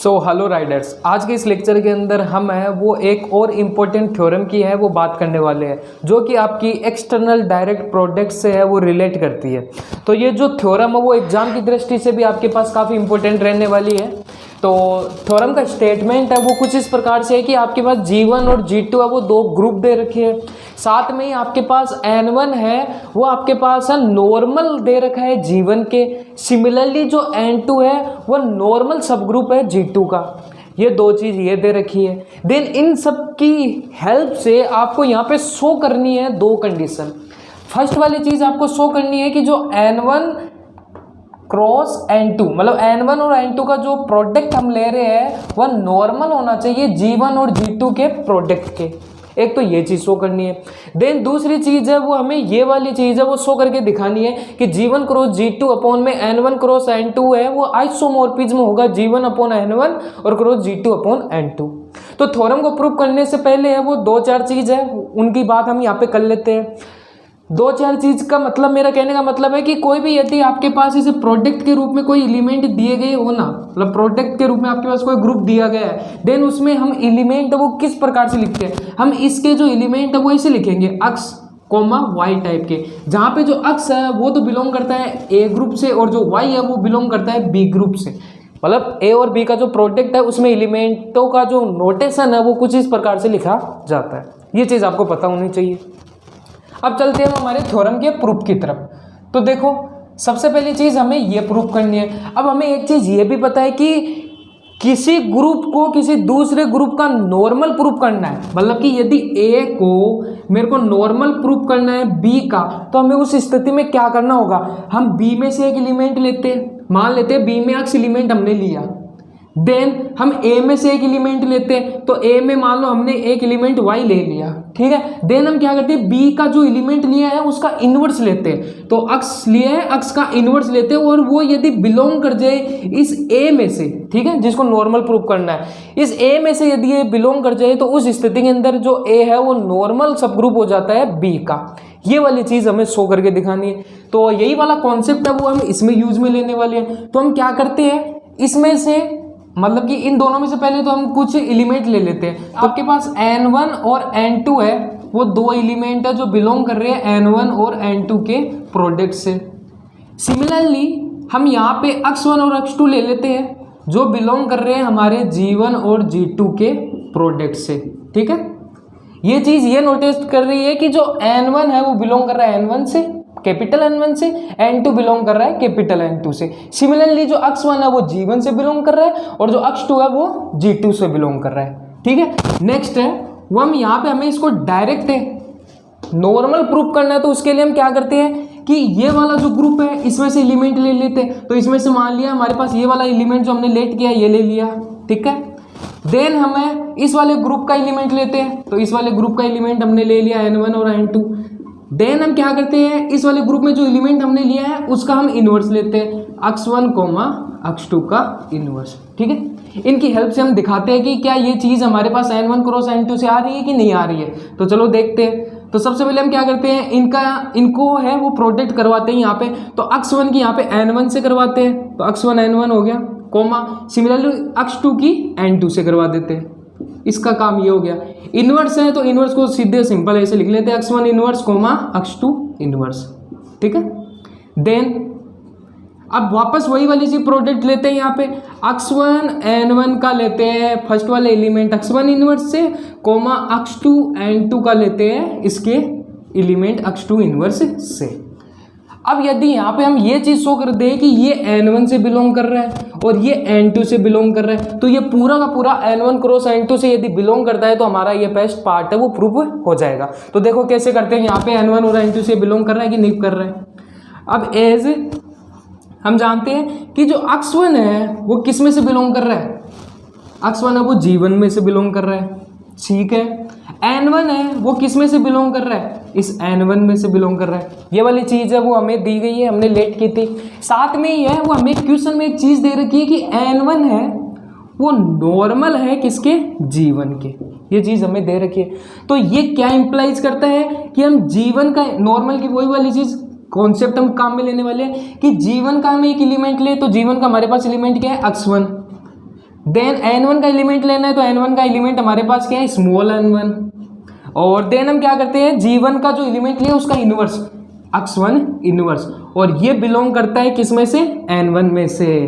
Hello Riders, आज के इस लेक्चर के अंदर हम है वो एक और इम्पोर्टेंट थ्योरम की है वो बात करने वाले हैं जो कि आपकी एक्सटर्नल डायरेक्ट प्रोडक्ट से है वो रिलेट करती है। तो ये जो थ्योरम है वो एग्जाम की दृष्टि से भी आपके पास काफ़ी इंपॉर्टेंट रहने वाली है। तो थ्योरम का स्टेटमेंट है वो कुछ इस प्रकार से है कि आपके पास G1 और G2 है वो दो ग्रुप दे रखे हैं, साथ में ही आपके पास N1 है वो आपके पास है नॉर्मल दे रखा है G1 के। सिमिलरली जो N2 है वो नॉर्मल सब ग्रुप है G2 का। ये दो चीज़ ये दे रखी है। देन इन सब की हेल्प से आपको यहाँ पे शो करनी है दो कंडीशन। फर्स्ट वाली चीज़ आपको शो करनी है कि जो N1 क्रॉस N2 मतलब N1 और N2 का जो प्रोडक्ट हम ले रहे हैं वह नॉर्मल होना चाहिए G1 और G2 के प्रोडक्ट के। एक तो ये चीज़ शो करनी है। देन दूसरी चीज़ है वो हमें ये वाली चीज़ है वो शो करके दिखानी है कि G1 क्रॉस G2 अपॉन में N1 क्रॉस N2 है वो आइसोमॉर्फिज्म होगा G1 अपॉन N1 और क्रॉस G2 अपॉन N2। तो थ्योरम को प्रूव करने से पहले है वो दो चार चीज़ है उनकी बात हम यहाँ पे कर लेते हैं। दो चार चीज़ का मतलब मेरा कहने का मतलब है कि कोई भी यदि आपके पास इसे प्रोडक्ट के रूप में कोई एलिमेंट दिए गए हो ना, मतलब प्रोडक्ट के रूप में आपके पास कोई ग्रुप दिया गया है, देन उसमें हम एलिमेंट वो किस प्रकार से लिखते हैं, हम इसके जो एलिमेंट है वो ऐसे लिखेंगे अक्स कोमा वाई टाइप के, जहाँ पे जो अक्स है वो तो बिलोंग करता है ए ग्रुप से और जो वाई है वो बिलोंग करता है बी ग्रुप से। मतलब ए और बी का जो प्रोडक्ट है उसमें एलिमेंटों का जो नोटेशन है वो कुछ इस प्रकार से लिखा जाता है। ये चीज़ आपको पता होनी चाहिए। अब चलते हैं हमारे थ्योरम के प्रूफ की तरफ। तो देखो सबसे पहली चीज़ हमें ये प्रूफ करनी है। अब हमें एक चीज़ ये भी पता है कि किसी ग्रुप को किसी दूसरे ग्रुप का नॉर्मल प्रूफ करना है, मतलब कि यदि ए को मेरे को नॉर्मल प्रूफ करना है बी का, तो हमें उस स्थिति में क्या करना होगा, हम बी में से एक एलिमेंट लेते हैं, मान लेते हैं बी में अक्स एलिमेंट हमने लिया, देन हम ए में से एक एलिमेंट लेते हैं, तो ए में मान लो हमने एक एलिमेंट वाई ले लिया, ठीक है। देन हम क्या करते हैं बी का जो एलिमेंट लिया है उसका इनवर्स लेते हैं, तो अक्स लिया है अक्स का इनवर्स लेते हैं और वो यदि बिलोंग कर जाए इस ए में से, ठीक है, जिसको नॉर्मल प्रूफ करना है, इस ए में से यदि ये बिलोंग कर जाए तो उस स्थिति के अंदर जो ए है वो नॉर्मल सब ग्रुप हो जाता है बी का। ये वाली चीज़ हमें शो करके दिखानी है। तो यही वाला कॉन्सेप्ट है वो हम इसमें यूज में लेने वाले हैं। तो हम क्या करते हैं इसमें से, मतलब कि इन दोनों में से पहले तो हम कुछ एलिमेंट ले लेते हैं। आपके पास N1 और N2 है, वो दो एलिमेंट है जो बिलोंग कर रहे हैं N1 और N2 के प्रोडक्ट से। सिमिलरली हम यहाँ पे x1 और x2 ले लेते हैं जो बिलोंग कर रहे हैं हमारे G1 और G2 के प्रोडक्ट से, ठीक है। ये चीज़ ये नोटिस कर रही है कि जो N1 है वो बिलोंग कर रहा है N1 से, कैपिटल N1 से, N2 बिलोंग कर रहा है कैपिटल N2 से। सिमिलरली जो x1 है वो G1 से बिलोंग कर रहा है और जो x2 है वो G2 से बिलोंग कर रहा है, ठीक है। नेक्स्ट है वो हम यहाँ पे हमें इसको डायरेक्ट नॉर्मल प्रूफ करना है, तो उसके लिए हम क्या करते हैं कि ये वाला जो ग्रुप है इसमें से एलिमेंट ले लेते हैं। तो इसमें से मान लिया हमारे पास ये वाला एलिमेंट जो हमने लेट किया ये ले लिया, ठीक है। देन हमें इस वाले ग्रुप का एलिमेंट लेते हैं, तो इस वाले ग्रुप का एलिमेंट हमने ले लिया N1 और N2। देन हम क्या करते हैं इस वाले ग्रुप में जो एलिमेंट हमने लिया है उसका हम इन्वर्स लेते हैं, x1 x2 का इन्वर्स, ठीक है। इनकी हेल्प से हम दिखाते हैं कि क्या ये चीज़ हमारे पास N1 क्रॉस N2 से आ रही है कि नहीं आ रही है। तो चलो देखते हैं। तो सबसे पहले हम क्या करते हैं इनको है वो प्रोडक्ट करवाते हैं यहाँ पे। तो x1 की यहाँ पे N1 से करवाते हैं, तो x1 N1 हो गया, कोमा सिमिलरली x2 की N2 से करवा देते हैं। इसका काम ये हो गया। इनवर्स है तो इनवर्स को सीधे सिंपल ऐसे लिख लेते हैं x1 inverse coma x2 inverse, ठीक है। देन अब वापस वही वाली चीज प्रोडक्ट लेते हैं यहाँ पे, x1 N1 का लेते हैं फर्स्ट वाले एलिमेंट x1 इनवर्स से, कोमा x2 N2 का लेते हैं इसके एलिमेंट x2 इनवर्स से। अब यदि यहाँ पे हम ये चीज़ शो कर दें कि ये N1 से बिलोंग कर रहा है और ये N2 से बिलोंग कर रहा है, तो ये पूरा का पूरा N1 क्रॉस N2 से यदि बिलोंग करता है तो हमारा ये बेस्ट पार्ट है वो प्रूफ हो जाएगा। तो देखो कैसे करते हैं, यहाँ पे N1 और N2 से बिलोंग कर रहा है कि नहीं कर रहा है। अब एज हम जानते हैं कि जो x1 है वो किस में से बिलोंग कर रहा है, x1 है वो G1 में से बिलोंग कर रहा है, ठीक है। N1 है वो किस में से बिलोंग कर रहा है, इस N1 में से बिलोंग कर रहा है। ये वाली चीज़ है वो हमें दी गई है, हमने लेट की थी। साथ में ही है वो हमें क्वेश्चन में एक चीज़ दे रखी है कि N1 है वो नॉर्मल है किसके, G1 के। ये चीज़ हमें दे रखी है। तो ये क्या इंप्लाइज करता है कि हम G1 का नॉर्मल की वही वाली चीज़ कॉन्सेप्ट हम काम में लेने वाले हैं कि G1 का हम एक एलिमेंट ले, तो G1 का हमारे पास एलिमेंट क्या है x1, देन n1 का एलिमेंट लेना है, तो n1 का एलिमेंट हमारे पास क्या है, स्मॉल n1। और देन हम क्या करते हैं, g1 का जो एलिमेंट लिया उसका इनवर्स, x1 इनवर्स, और ये बिलोंग करता है किस में से, n1 में से।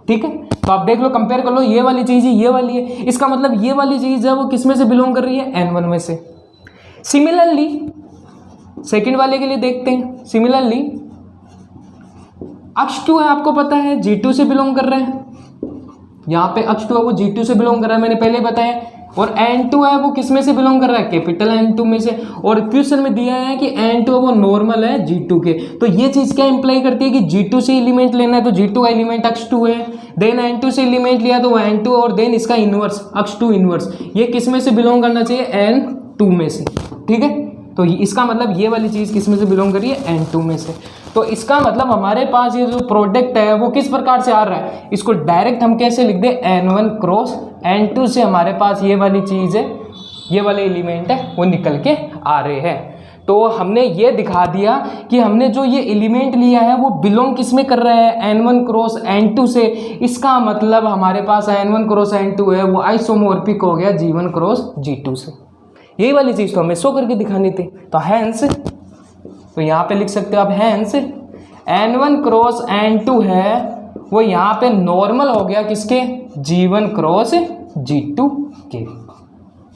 ठीक है, तो आप देख लो, कंपेयर कर लो, ये वाली चीज ही ये वाली है, इसका मतलब ये वाली चीज है वो किस में से बिलोंग कर रही है, n1 में से। सिमिलरली सेकंड वाले के लिए देखते हैं। सिमिलरली x2 है, आपको पता है g2 से बिलोंग कर रहा है, यहाँ पे x2 है वो g2 से बिलोंग कर रहा है, मैंने पहले बताया। और n2 है वो किस में से बिलोंग कर रहा है, कैपिटल n2 में से। और क्वेश्चन में दिया है कि n2 है वो नॉर्मल है g2 के, तो ये चीज क्या इंप्लाई करती है कि g2 से एलिमेंट लेना है, तो g2 का एलिमेंट x2 है, देन n2 से एलिमेंट लिया तो वो n2, और देन इसका इनवर्स x2 इनवर्स, ये किस में से बिलोंग करना चाहिए, n2 में से। ठीक है, तो इसका मतलब ये वाली चीज किस में से बिलोंग कर रही है, n2 में से। तो इसका मतलब हमारे पास ये जो प्रोडक्ट है वो किस प्रकार से आ रहा है, इसको डायरेक्ट हम कैसे लिख दें, n1 क्रॉस n2 से हमारे पास ये वाली चीज है, ये वाले एलिमेंट है वो निकल के आ रहे हैं। तो हमने ये दिखा दिया कि हमने जो ये एलिमेंट लिया है वो बिलोंग किस में कर रहा है, n1 क्रॉस n2 से। इसका मतलब हमारे पास n1 क्रॉस n2 है वो आइसोमॉर्फिक हो गया g1 क्रॉस g2 से। यही वाली चीज तो हमें शो करके दिखानी थी। तो हैंस, तो यहाँ पे लिख सकते हो आप, हैंस n1 क्रॉस n2 है वो यहाँ पे नॉर्मल हो गया किसके, g1 क्रॉस g2 के।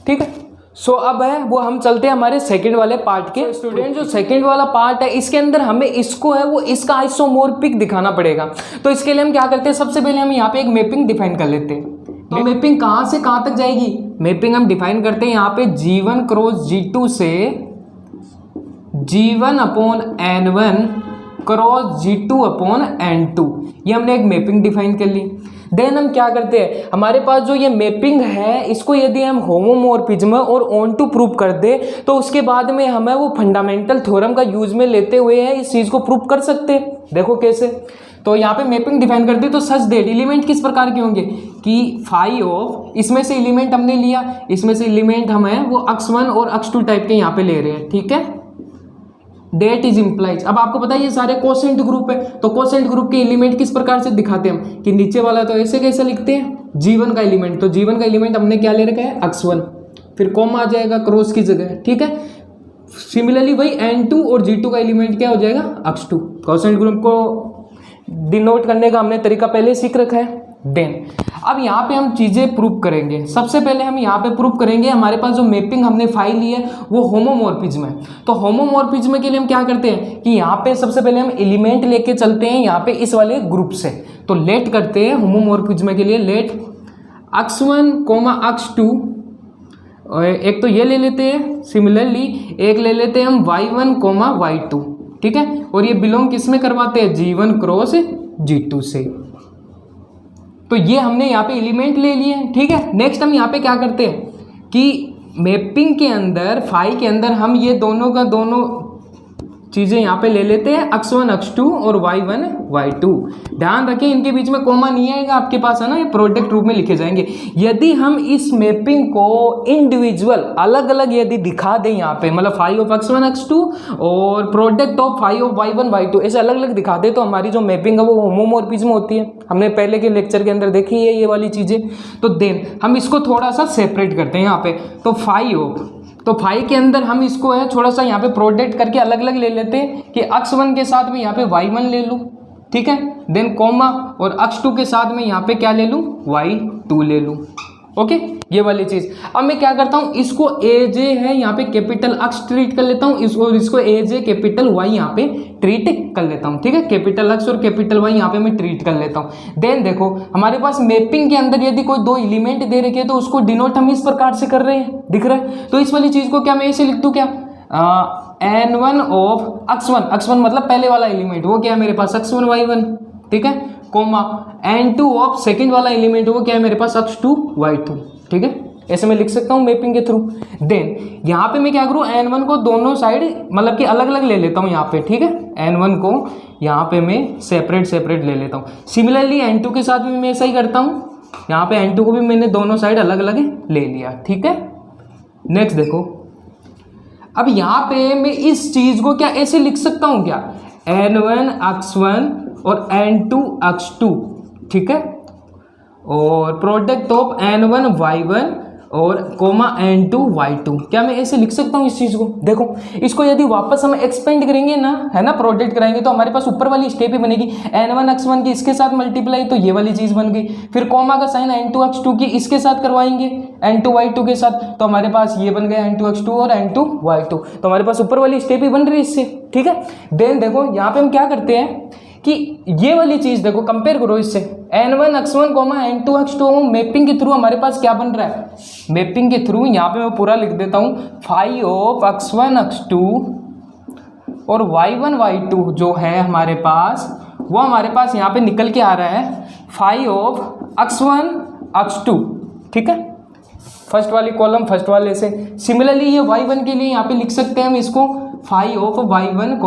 ठीक है, सो अब है वो हम चलते हैं हमारे सेकंड वाले पार्ट के। स्टूडेंट जो सेकंड वाला पार्ट है इसके अंदर हमें इसको है वो इसका आइसोमॉर्फिक दिखाना पड़ेगा। तो इसके लिए हम क्या करते हैं, सबसे पहले हम यहाँ पे एक मैपिंग डिफाइन कर लेते हैं। तो मैपिंग कहाँ से कहाँ तक जाएगी, मैपिंग हम डिफाइन करते हैं यहाँ पे g1 क्रॉस g2 से g1 upon n1 cross g2 upon n2, ये हमने एक मैपिंग डिफाइन कर ली। देन हम क्या करते हैं, हमारे पास जो ये मैपिंग है इसको यदि हम होमोमॉर्फिज्म और ऑन टू प्रूव कर दे तो उसके बाद में हमें वो फंडामेंटल थ्योरम का यूज में लेते हुए है इस चीज़ को प्रूव कर सकते हैं। देखो कैसे, तो यहाँ पे मैपिंग डिफाइन करते तो सच डेट एलिमेंट किस प्रकार के होंगे कि फाई ऑफ, इसमें से एलिमेंट हमने लिया, इसमें से एलिमेंट हम है वो x1 और x2 टाइप के यहाँ पे ले रहे हैं। ठीक है, डेट इज इम्प्लाइज। अब आपको पता है ये सारे कोसेंट ग्रुप है, तो कोसेंट ग्रुप के एलिमेंट किस प्रकार से दिखाते हैं हम कि नीचे वाला तो ऐसे कैसे लिखते हैं, g1 का एलिमेंट, तो g1 का एलिमेंट हमने क्या ले रखा है, x1, फिर कॉमा आ जाएगा क्रॉस की जगह। ठीक है, सिमिलरली वही n2 और g2 का एलिमेंट क्या हो जाएगा, x2। कोसेंट ग्रुप को डिनोट करने का हमने तरीका पहले सीख रखा है। देन अब यहाँ पे हम चीज़ें प्रूव करेंगे। सबसे पहले हम यहाँ पे प्रूव करेंगे हमारे पास जो मैपिंग हमने फाइल ली है वो होमोमॉर्फिज्म है। तो होमोमॉर्फिज्म के लिए हम क्या करते हैं कि यहाँ पे सबसे पहले हम एलिमेंट लेके चलते हैं यहाँ पे इस वाले ग्रुप से। तो लेट करते हैं होमोमॉर्फिज्म के लिए, लेट x1 x2, एक तो ये ले लेते हैं, सिमिलरली एक ले लेते हैं हम y1 y2। ठीक है, और ये बिलोंग किस में करवाते हैं, g1 क्रॉस g2 से। तो ये हमने यहाँ पे एलिमेंट ले लिए। ठीक है, नेक्स्ट हम यहाँ पे क्या करते हैं कि मैपिंग के अंदर फाई के अंदर हम ये दोनों का दोनों चीज़ें यहाँ पे ले लेते हैं, x1 x2 और y1 y2। ध्यान रखें इनके बीच में कॉमा नहीं आएगा आपके पास, है ना, ये प्रोडक्ट रूप में लिखे जाएंगे। यदि हम इस मैपिंग को इंडिविजुअल अलग अलग यदि दिखा दें यहाँ पे, मतलब फाई ऑफ x1 x2 और product of phi of y1 y2 ऐसे अलग अलग दिखा दे तो हमारी जो मैपिंग है वो होमोमॉर्फिज्म होती है। हमने पहले के लेक्चर के अंदर देखी है ये वाली चीज़ें। तो देन हम इसको थोड़ा सा सेपरेट करते हैं यहाँ पे। तो फाई ऑफ, तो फाई के अंदर हम इसको है थोड़ा सा यहाँ पे प्रोडक्ट करके अलग अलग ले लेते हैं कि x1 के साथ में यहाँ पे y1 ले लूँ। ठीक है, देन कॉमा, और x2 के साथ में यहाँ पे क्या ले लूँ, y2 ले लूँ। ओके, ये वाली चीज़। अब मैं क्या करता हूँ, इसको ए जे है यहाँ पे कैपिटल x ट्रीट कर लेता हूँ, इसको ए जे कैपिटल y यहाँ पे ट्रीट कर लेता हूँ। ठीक है, कैपिटल x और कैपिटल y यहाँ पे मैं ट्रीट कर लेता हूँ। देन देखो हमारे पास मैपिंग के अंदर यदि कोई दो एलिमेंट दे रखे हैं तो उसको डिनोट हम इस प्रकार से कर रहे हैं, दिख रहा है। तो इस वाली चीज़ को क्या मैं ऐसे लिख दूँ, क्या n1 ऑफ x1 मतलब पहले वाला एलिमेंट वो क्या है मेरे पास, x1 y1। ठीक है, कोमा n2 ऑफ सेकंड वाला एलिमेंट वो क्या है मेरे पास, x2 y2। ठीक है, ऐसे मैं लिख सकता हूँ मैपिंग के थ्रू। देन यहाँ पे मैं क्या करूँ, n1 को दोनों साइड मतलब कि अलग अलग ले लेता हूँ यहाँ पे। ठीक है, n1 को यहाँ पे मैं सेपरेट ले लेता हूँ। सिमिलरली n2 के साथ भी मैं ऐसा ही करता हूँ, यहाँ पे n2 को भी मैंने दोनों साइड अलग अलग ले लिया। ठीक है, नेक्स्ट देखो, अब यहाँ पे मैं इस चीज़ को क्या ऐसे लिख सकता हूँ क्या, n1 x1 और n2 x2। ठीक है, और प्रोडक्ट ऑफ N1Y1 और कोमा N2Y2। क्या मैं ऐसे लिख सकता हूँ इस चीज़ को? देखो इसको यदि वापस हम एक्सपेंड करेंगे ना, है ना, प्रोडक्ट कराएंगे तो हमारे पास ऊपर वाली स्टेप ही बनेगी। N1X1 की इसके साथ मल्टीप्लाई तो ये वाली चीज़ बन गई, फिर कोमा का साइन N2X2 की इसके साथ करवाएंगे N2Y2 के साथ, तो हमारे पास ये बन गया N2X2 और N2Y2। तो हमारे पास ऊपर वाली स्टेप ही बन रही है इससे, ठीक है। देन देखो यहाँ पे हम क्या करते हैं कि ये वाली चीज़ देखो कंपेयर करो इससे, N1X1, N2X2 मैपिंग के थ्रू हमारे पास क्या बन रहा है, मैपिंग के थ्रू यहाँ पे मैं पूरा लिख देता हूँ, फाई ऑफ X1 X2 और Y1 Y2 जो है हमारे पास, वो हमारे पास यहाँ पे निकल के आ रहा है फाई ऑफ X1 X2, ठीक है, फर्स्ट वाली कॉलम फर्स्ट वाले से। सिमिलरली ये Y1 के लिए यहाँ पे लिख सकते हैं हम इसको फाई ऑफ Y1,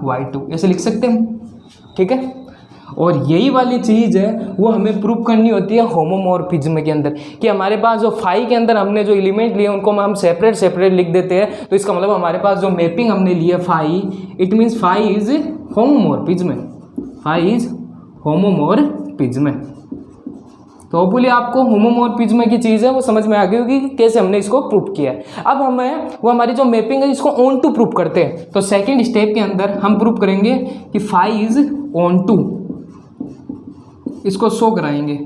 Y2 ऐसे लिख सकते हैं, ठीक है। और यही वाली चीज़ है वो हमें प्रूव करनी होती है होमोमॉर्फिज्म के अंदर, कि हमारे पास जो फाई के अंदर हमने जो एलिमेंट लिए उनको हम सेपरेट लिख देते हैं, तो इसका मतलब हमारे पास जो मैपिंग हमने ली है phi, it means phi is homomorphism, phi is homomorphism. तो होपफुली आपको होमोमॉर्फिज्म की चीज़ है वो समझ में आ गई होगी कि कैसे हमने इसको प्रूव किया है। अब हमें वो हमारी जो मैपिंग है इसको ऑन टू प्रूव करते हैं। तो सेकंड स्टेप के अंदर हम प्रूव करेंगे कि फाई इज ऑन टू, इसको शो कराएंगे।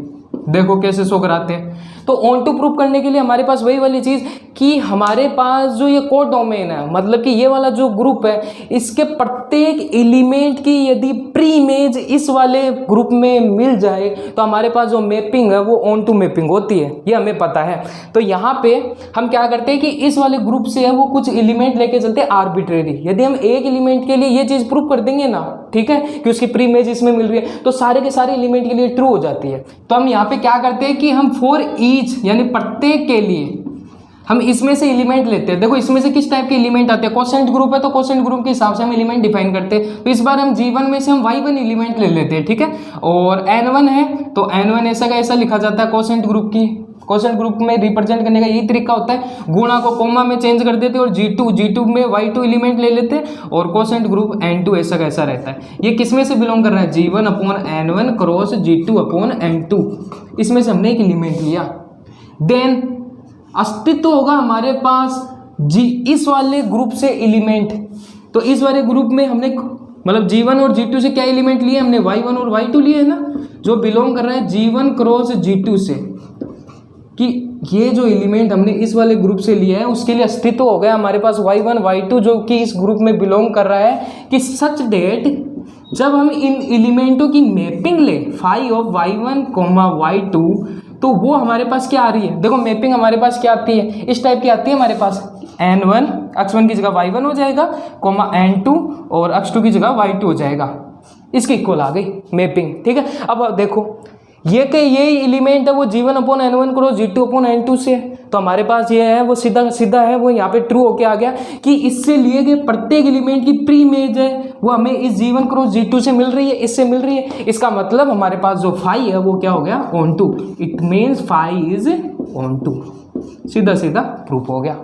देखो कैसे शो कराते हैं। तो ऑन टू प्रूव करने के लिए हमारे पास वही वाली चीज़ कि हमारे पास जो ये कोड डोमेन है, मतलब कि ये वाला जो ग्रुप है, इसके प्रत्येक एलिमेंट की यदि प्री इमेज इस वाले ग्रुप में मिल जाए तो हमारे पास जो मैपिंग है वो ऑन टू मैपिंग होती है, ये हमें पता है। तो यहाँ पे हम क्या करते हैं कि इस वाले ग्रुप से है वो कुछ एलिमेंट लेके चलते हैं आर्बिट्रेरी। यदि हम एक एलिमेंट के लिए ये चीज़ प्रूव कर देंगे ना, ठीक है, कि उसकी प्री इमेज इसमें मिल रही है, तो सारे के सारे एलिमेंट के लिए ट्रू हो जाती है। तो हम यहाँ पे क्या करते हैं कि हम फॉर ईच यानी प्रत्येक के लिए हम इसमें से एलिमेंट लेते हैं। देखो इसमें से किस टाइप के एलिमेंट आते हैं, कोसेंट ग्रुप है तो कोसेंट ग्रुप के हिसाब से हम एलिमेंट डिफाइन करते हैं। तो इस बार हम G1 में से हम Y1 एलिमेंट ले लेते हैं, ठीक है। और N1 है तो N1 ऐसा का ऐसा लिखा जाता है कोसेंट ग्रुप की, कोसेंट ग्रुप में रिप्रेजेंट करने का यही तरीका होता है, गुणा को कोमा में चेंज कर देते हैं और G2 में Y2 एलिमेंट ले लेते हैं और कोसेंट ग्रुप N2 ऐसा कैसा रहता है। ये किस में से बिलोंग कर रहा है, G1 upon N1 cross G2 upon N2, इसमें से हमने एक एलिमेंट लिया। देन अस्तित्व होगा हमारे पास इस वाले ग्रुप से एलिमेंट। तो इस वाले ग्रुप में हमने मतलब G1 और G2 से क्या एलिमेंट लिए, हमने Y1 और Y2 लिए है ना, जो बिलोंग कर रहा है G1 क्रॉस G2 से, कि ये जो एलिमेंट हमने इस वाले ग्रुप से लिया है उसके लिए अस्तित्व हो गया हमारे पास Y1 Y2 जो कि इस ग्रुप में बिलोंग कर रहा है, कि सच डेट जब हम इन एलिमेंटों की मैपिंग ले फाई ऑफ Y1, Y2 तो वो हमारे पास क्या आ रही है। देखो मैपिंग हमारे पास क्या आती है, इस टाइप की आती है हमारे पास, N1 X1 की जगह Y1 हो जाएगा, कोमा N2 और X2 की जगह Y2 हो जाएगा, इसके इक्वल आ गई मैपिंग, ठीक है। अब देखो ये एलिमेंट है वो G1 upon N1 cross G2 upon N2 से, तो हमारे पास ये है वो सीधा है वो यहाँ पे ट्रू होके आ गया कि इससे लिए गए प्रत्येक एलिमेंट की प्री इमेज है वो हमें इस G1 क्रॉस G2 से मिल रही है, इससे मिल रही है। इसका मतलब हमारे पास जो फाई है वो क्या हो गया, onto. It means phi is onto, सीधा प्रूफ हो गया।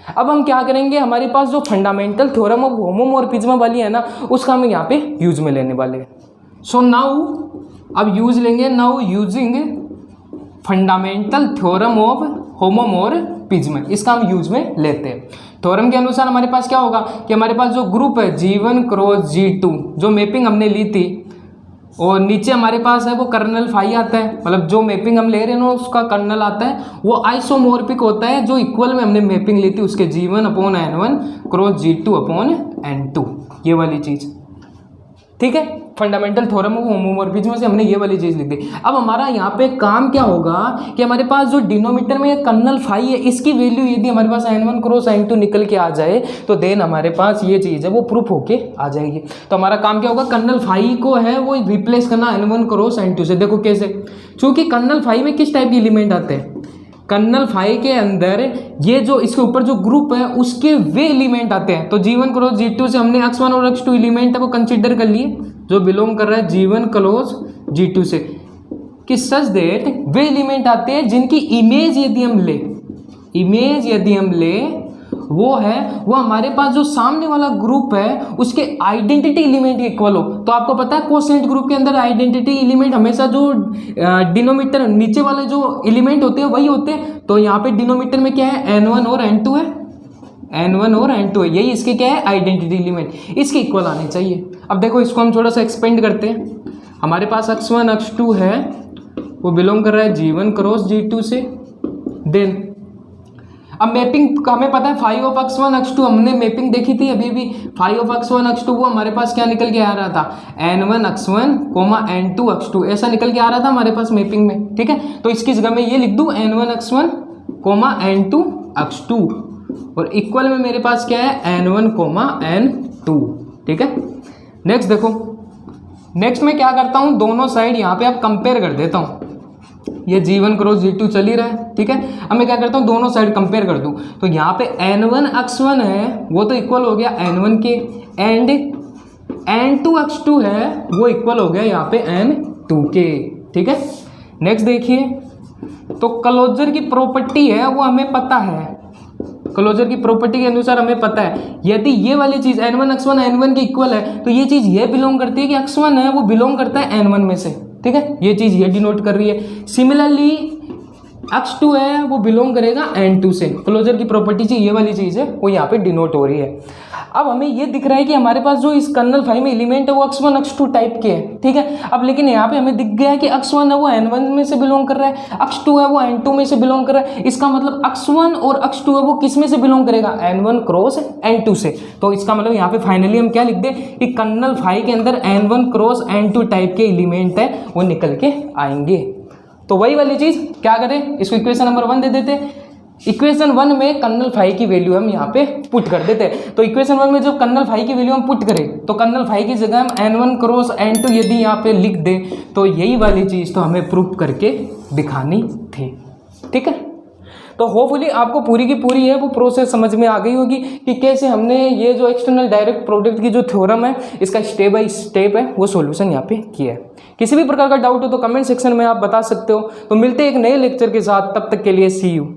अब हम क्या करेंगे, हमारे पास जो फंडामेंटल थ्योरम ऑफ होमोमॉर्फिज्म वाली है ना उसका हम यहाँ पे यूज में लेने वाले हैं। सो नाउ अब यूज लेंगे, now using fundamental theorem of homomorphism, इसका हम यूज में लेते हैं। थ्योरम के अनुसार हमारे पास क्या होगा कि हमारे पास जो ग्रुप है G1 क्रॉस G2 जो मैपिंग हमने ली थी और नीचे हमारे पास है वो कर्नल फाई आता है, मतलब जो मैपिंग हम ले रहे हैं ना उसका कर्नल आता है, वो आइसोमॉर्फिक होता है जो इक्वल में हमने मैपिंग ली थी उसके G1 upon N1 cross G2 upon N2, ये वाली चीज़, ठीक है। फंडामेंटल थ्योरम ऑफ होमोमॉर्फिज्म से हमने ये वाली चीज़ लिख दी। अब हमारा यहाँ पे काम क्या होगा कि हमारे पास जो डिनोमीटर में कर्नल फाई है इसकी वैल्यू यदि हमारे पास N1 क्रॉस N2 निकल के आ जाए तो देन हमारे पास ये चीज़ है वो प्रूफ होके आ जाएगी। तो हमारा काम क्या होगा, कर्नल फाई को है वो रिप्लेस करना N1 क्रॉस N2 से। देखो कैसे, क्योंकि कर्नल फाई में किस टाइप के एलिमेंट आते हैं, कर्नल फाई के अंदर ये जो इसके ऊपर जो ग्रुप है उसके वे एलिमेंट आते हैं। तो G1 क्रॉस G2 से हमने X1 और X2 एलिमेंट है वो कंसिडर कर लिए जो बिलोंग कर रहा है G1 क्रॉस G2 से, कि सच दैट वे एलिमेंट आते हैं जिनकी इमेज यदि हम ले वो है वो हमारे पास जो सामने वाला ग्रुप है उसके आइडेंटिटी एलिमेंट इक्वल हो। तो आपको पता है कोसेंट ग्रुप के अंदर आइडेंटिटी एलिमेंट हमेशा जो डिनोमीटर नीचे वाले जो एलिमेंट होते हैं वही होते हैं। तो यहाँ पे डिनोमीटर में क्या है, n1 और n2 है, n1 और n2 है, यही इसके क्या है आइडेंटिटी एलिमेंट, इसके इक्वल आने चाहिए। अब देखो इसको हम थोड़ा सा एक्सपेंड करते हैं। हमारे पास x1 x2 है, वो बिलोंग कर रहा है g1 क्रॉस g2 से। देन अब मैपिंग हमें पता है फाई ऑफ x1 x2, हमने मैपिंग देखी थी अभी भी, फाई ऑफ x1 x2 वो हमारे पास क्या निकल के आ रहा था, n1 x1 n2 x2 ऐसा निकल के आ रहा था हमारे पास मैपिंग में। ठीक है, तो इसकी जगह मैं ये लिख दूँ n1 x1 n2 x2 और इक्वल में मेरे पास क्या है n1 n2। ठीक है, नेक्स्ट देखो, नेक्स्ट मैं क्या करता हूँ, दोनों साइड यहाँ पे अब कंपेयर कर देता हूँ। ये g1 क्रॉस g2 चल ही रहा है। ठीक है, अब मैं क्या करता हूँ दोनों साइड कंपेयर कर दूँ। तो यहाँ पे n1 x1 है वो तो इक्वल हो गया n1 के, एंड n2 x2 है वो इक्वल हो गया यहाँ पे n2 के। ठीक है, नेक्स्ट देखिए, तो क्लोजर की प्रॉपर्टी है वो हमें पता है, क्लोजर की प्रॉपर्टी के अनुसार हमें पता है यदि ये वाली चीज n1 x1 n1 के इक्वल है तो ये चीज ये बिलोंग करती है कि x1 है वो बिलोंग करता है n1 में से। ठीक है, ये चीज ये डिनोट कर रही है। सिमिलरली x2 है वो बिलोंग करेगा n2 से। क्लोजर की प्रॉपर्टी जो ये वाली चीज है वो यहाँ पे डिनोट हो रही है। अब हमें ये दिख रहा है कि हमारे पास जो इस कर्नल फाई में एलिमेंट है वो x1 x2 टाइप के है। ठीक है, अब लेकिन यहाँ पे हमें दिख गया है कि x1 है वो n1 में से बिलोंग कर रहा है, x2 है वो n2 में से बिलोंग कर रहा है। इसका मतलब x1 और x2 है वो किस में से बिलोंग करेगा, n1 क्रॉस n2 से। तो इसका मतलब यहाँ पे फाइनली हम क्या लिख दें कि कर्नल फाई के अंदर n1 क्रॉस n2 टाइप के एलिमेंट है वो निकल के आएंगे। तो वही वाली चीज क्या करें, इसको इक्वेशन नंबर 1 दे देते। इक्वेशन 1 में कर्नल फाई की वैल्यू हम यहाँ पे पुट कर देते हैं। तो इक्वेशन 1 में जब कर्नल फाई की वैल्यू हम पुट करें तो कर्नल फाई की जगह हम n1 क्रॉस n2 यदि यहाँ पे लिख दें तो यही वाली चीज़ तो हमें प्रूफ करके दिखानी थी। ठीक है, तो होपफुली आपको पूरी की पूरी है वो प्रोसेस समझ में आ गई होगी कि कैसे हमने ये जो एक्सटर्नल डायरेक्ट प्रोडक्ट की जो थ्योरम है इसका स्टेप बाय स्टेप है वो सॉल्यूशन यहाँ पे किया है। किसी भी प्रकार का डाउट हो तो कमेंट सेक्शन में आप बता सकते हो। तो मिलते हैं एक नए लेक्चर के साथ, तब तक के लिए सी यू।